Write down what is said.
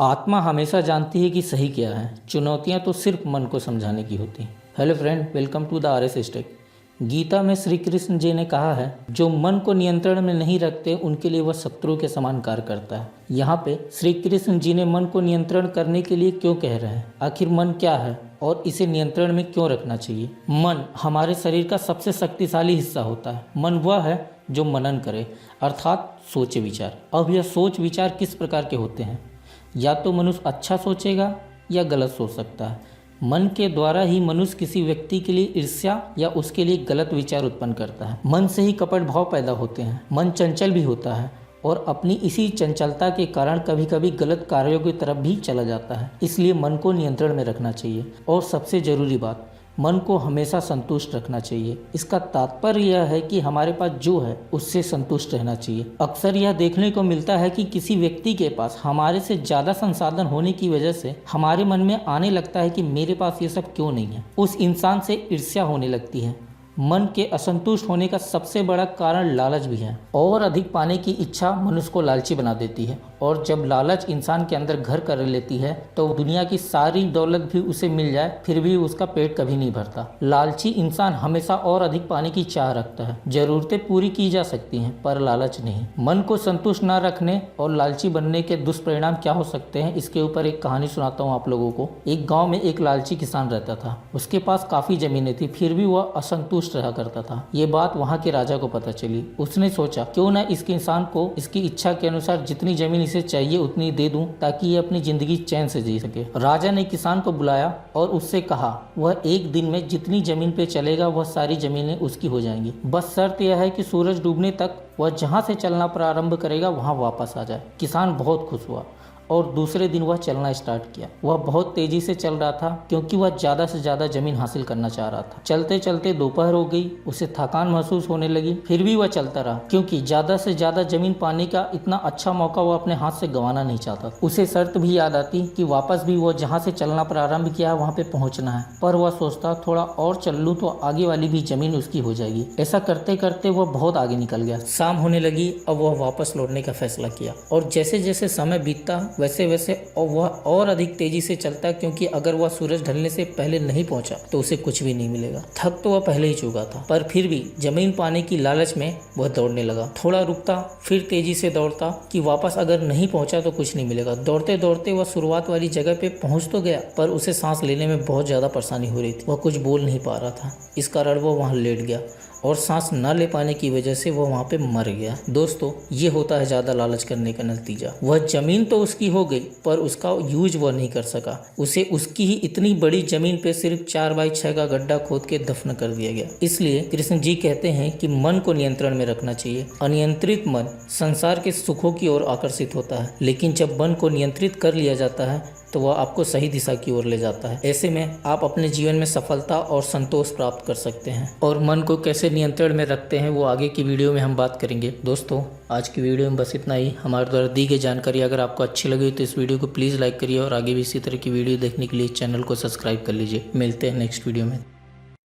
आत्मा हमेशा जानती है कि सही क्या है, चुनौतियां तो सिर्फ मन को समझाने की होती हैं। Hello friend, welcome to the RS tech. Gita में श्री कृष्ण जी ने कहा है, जो मन को नियंत्रण में नहीं रखते उनके लिए वह शत्रु के समान कार्य करता है। यहाँ पे श्री कृष्ण जी ने मन को नियंत्रण करने के लिए क्यों कह रहे हैं? आखिर मन क्या है और इसे नियंत्रण में क्यों रखना चाहिए? मन हमारे शरीर का सबसे शक्तिशाली हिस्सा होता है। मन वह है जो मनन करे, अर्थात सोचे विचार। अब यह सोच विचार किस प्रकार के होते हैं? या तो मनुष्य अच्छा सोचेगा या गलत सोच सकता है। मन के द्वारा ही मनुष्य किसी व्यक्ति के लिए ईर्ष्या या उसके लिए गलत विचार उत्पन्न करता है। मन से ही कपट भाव पैदा होते हैं। मन चंचल भी होता है और अपनी इसी चंचलता के कारण कभी कभी गलत कार्यों की तरफ भी चला जाता है। इसलिए मन को नियंत्रण में रखना चाहिए। और सबसे जरूरी बात, मन को हमेशा संतुष्ट रखना चाहिए। इसका तात्पर्य यह है कि हमारे पास जो है उससे संतुष्ट रहना चाहिए। अक्सर यह देखने को मिलता है कि किसी व्यक्ति के पास हमारे से ज़्यादा संसाधन होने की वजह से हमारे मन में आने लगता है कि मेरे पास ये सब क्यों नहीं है। उस इंसान से ईर्ष्या होने लगती है। मन के असंतुष्ट होने का सबसे बड़ा कारण लालच भी है। और अधिक पाने की इच्छा मनुष्य को लालची बना देती है। और जब लालच इंसान के अंदर घर कर लेती है तो दुनिया की सारी दौलत भी उसे मिल जाए फिर भी उसका पेट कभी नहीं भरता। लालची इंसान हमेशा और अधिक पाने की चाह रखता है। जरूरतें पूरी की जा सकती हैं पर लालच नहीं। मन को संतुष्ट न रखने और लालची बनने के दुष्परिणाम क्या हो सकते हैं, इसके ऊपर एक कहानी सुनाता हूँ आप लोगों को। एक गाँव में एक लालची किसान रहता था। उसके पास काफ़ी ज़मीनें थी, फिर भी वह असंतुष्ट रहा करता था। ये बात वहाँ के राजा को पता चली। उसने सोचा क्यों न इस इंसान को इसकी इच्छा के अनुसार जितनी जमीन इसे चाहिए उतनी दे दूं ताकि ये अपनी जिंदगी चैन से जी सके। राजा ने किसान को बुलाया और उससे कहा वह एक दिन में जितनी जमीन पे चलेगा वह सारी जमीनें उसकी हो जाएंगी। बस शर्त यह है कि सूरज डूबने तक वह जहाँ से चलना प्रारंभ करेगा वहाँ वापस आ जाए। किसान बहुत खुश हुआ और दूसरे दिन वह चलना स्टार्ट किया। वह बहुत तेजी से चल रहा था क्योंकि वह ज़्यादा से ज़्यादा ज़मीन हासिल करना चाह रहा था। चलते चलते दोपहर हो गई, उसे थकान महसूस होने लगी, फिर भी वह चलता रहा क्योंकि ज़्यादा से ज़्यादा ज़मीन पाने का इतना अच्छा मौका वह अपने हाथ से गंवाना नहीं चाहता। उसे शर्त भी याद आती कि वापस भी वह जहाँ से चलना प्रारंभ किया वहाँ पे पहुँचना है, पर वह सोचता थोड़ा और चल लूँ तो आगे वाली भी ज़मीन उसकी हो जाएगी। ऐसा करते करते वह बहुत आगे निकल गया। शाम होने लगी। अब वह वापस लौटने का फैसला किया और जैसे जैसे समय बीतता वैसे वैसे वह और अधिक तेजी से चलता क्योंकि अगर वह सूरज ढलने से पहले नहीं पहुंचा तो उसे कुछ भी नहीं मिलेगा। थक तो वह पहले ही चुका था, पर फिर भी जमीन पाने की लालच में वह दौड़ने लगा। थोड़ा रुकता, फिर तेजी से दौड़ता कि वापस अगर नहीं पहुंचा तो कुछ नहीं मिलेगा। दौड़ते दौड़ते वह शुरुआत वाली जगह पे पहुंच तो गया, पर उसे सांस लेने में बहुत ज्यादा परेशानी हो रही थी। वह कुछ बोल नहीं पा रहा था। इस कारण वह वहां लेट गया और सांस न ले पाने की वजह से वह वहाँ पे मर गया। दोस्तों, ये होता है ज़्यादा लालच करने का नतीजा। वह जमीन तो उसकी हो गई पर उसका यूज वह नहीं कर सका। उसे उसकी ही इतनी बड़ी जमीन पे सिर्फ 4x6 का गड्ढा खोद के दफन कर दिया गया। इसलिए कृष्ण जी कहते हैं कि मन को नियंत्रण में रखना चाहिए। अनियंत्रित मन संसार के सुखों की ओर आकर्षित होता है, लेकिन जब मन को नियंत्रित कर लिया जाता है तो वह आपको सही दिशा की ओर ले जाता है। ऐसे में आप अपने जीवन में सफलता और संतोष प्राप्त कर सकते हैं। और मन को कैसे नियंत्रण में रखते हैं वो आगे की वीडियो में हम बात करेंगे। दोस्तों, आज की वीडियो में बस इतना ही। हमारे द्वारा दी गई जानकारी अगर आपको अच्छी लगी तो इस वीडियो को प्लीज़ लाइक करिए और आगे भी इसी तरह की वीडियो देखने के लिए चैनल को सब्सक्राइब कर लीजिए। मिलते हैं नेक्स्ट वीडियो में।